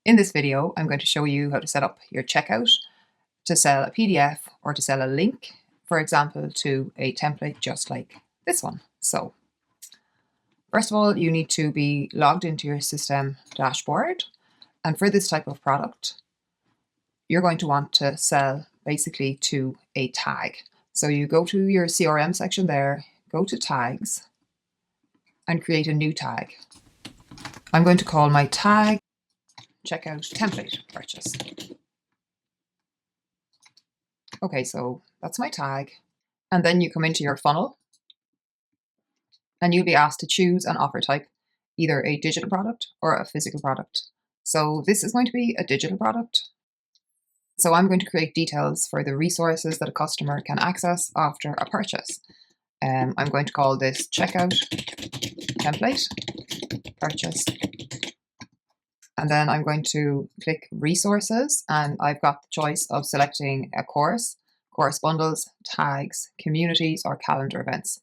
In this video, I'm going to show you how to set up your checkout to sell a PDF or to sell a link, for example, to a template just like this one. So first of all, you need to be logged into your Systeme dashboard. And for this type of product, you're going to want to sell basically to a tag. So you go to your CRM section there, go to tags and create a new tag. I'm going to call my tag checkout template purchase. Okay, so that's my tag. And then you come into your funnel and you'll be asked to choose an offer type, either a digital product or a physical product. So this is going to be a digital product. So I'm going to create details for the resources that a customer can access after a purchase. I'm going to call this checkout template purchase. And then I'm going to click resources, and I've got the choice of selecting a course bundles, tags, communities, or calendar events.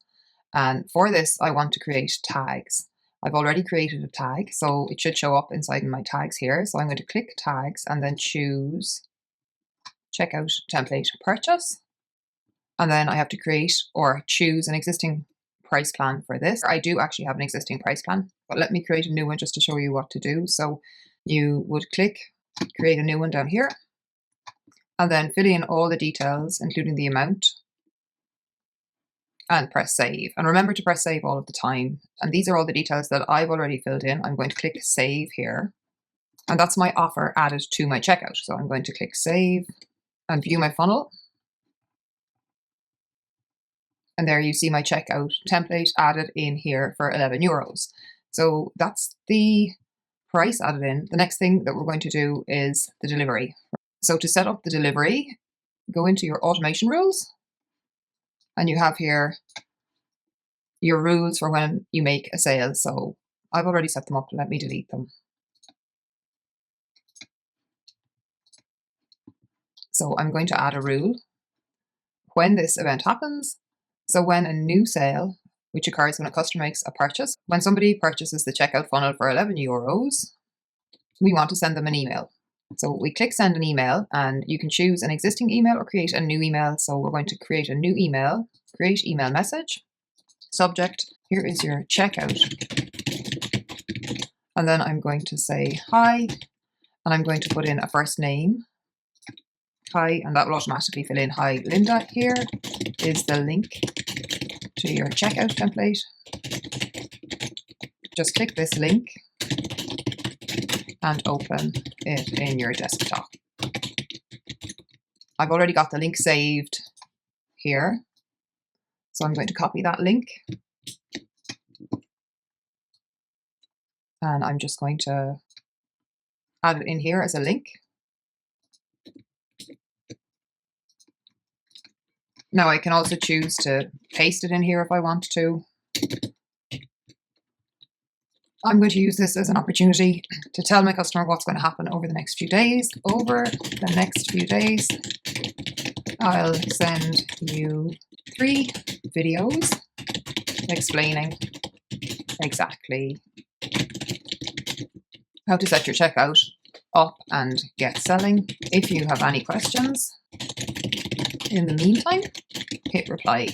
And for this, I want to create tags. I've already created a tag, so it should show up inside my tags here. So I'm going to click tags and then choose checkout template purchase. And then I have to create or choose an existing price plan for this. I do actually have an existing price plan, but let me create a new one just to show you what to do. So you would click create a new one down here and then fill in all the details, including the amount, and press save. And remember to press save all of the time. And these are all the details that I've already filled in. I'm going to click save here. And that's my offer added to my checkout. So I'm going to click save and view my funnel. And there you see my checkout template added in here for €11. So that's the price added in. The next thing that we're going to do is the delivery. So to set up the delivery, go into your automation rules. And you have here your rules for when you make a sale. So I've already set them up. Let me delete them. So I'm going to add a rule when this event happens. So when a new sale, which occurs when a customer makes a purchase, when somebody purchases the checkout funnel for €11, we want to send them an email. So we click send an email, and you can choose an existing email or create a new email. So we're going to create a new email, create email message, subject, here is your checkout. And then I'm going to say hi, and I'm going to put in a first name, hi, and that will automatically fill in, hi Linda, here is the link to your checkout template. Just click this link and open it in your desktop. I've already got the link saved here. So I'm going to copy that link. And I'm just going to add it in here as a link. Now I can also choose to paste it in here if I want to. I'm going to use this as an opportunity to tell my customer what's going to happen over the next few days. Over the next few days, I'll send you 3 videos explaining exactly how to set your checkout up and get selling. If you have any questions, in the meantime, hit reply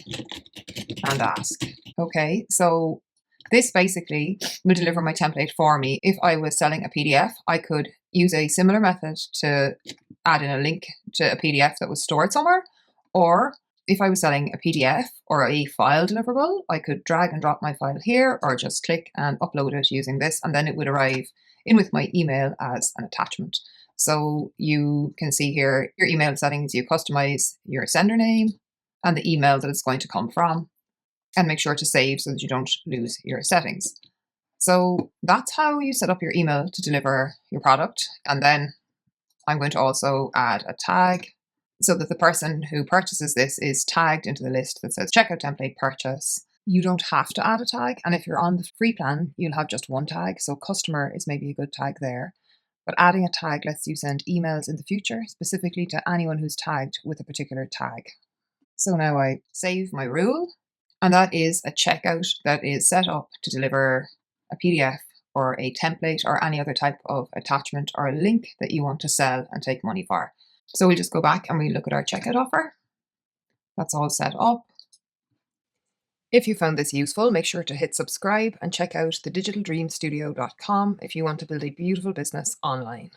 and ask. Okay, so this basically will deliver my template for me. If I was selling a PDF, I could use a similar method to add in a link to a PDF that was stored somewhere. Or if I was selling a PDF or a file deliverable, I could drag and drop my file here or just click and upload it using this, and then it would arrive in with my email as an attachment. So you can see here your email settings, you customize your sender name and the email that it's going to come from, and make sure to save so that you don't lose your settings. So that's how you set up your email to deliver your product. And then I'm going to also add a tag so that the person who purchases this is tagged into the list that says checkout template purchase. You don't have to add a tag. And if you're on the free plan, you'll have just one tag. So customer is maybe a good tag there. But adding a tag lets you send emails in the future, specifically to anyone who's tagged with a particular tag. So now I save my rule. And that is a checkout that is set up to deliver a PDF or a template or any other type of attachment or a link that you want to sell and take money for. So we'll just go back and we look at our checkout offer. That's all set up. If you found this useful, make sure to hit subscribe and check out thedigitalDreamstudio.com if you want to build a beautiful business online.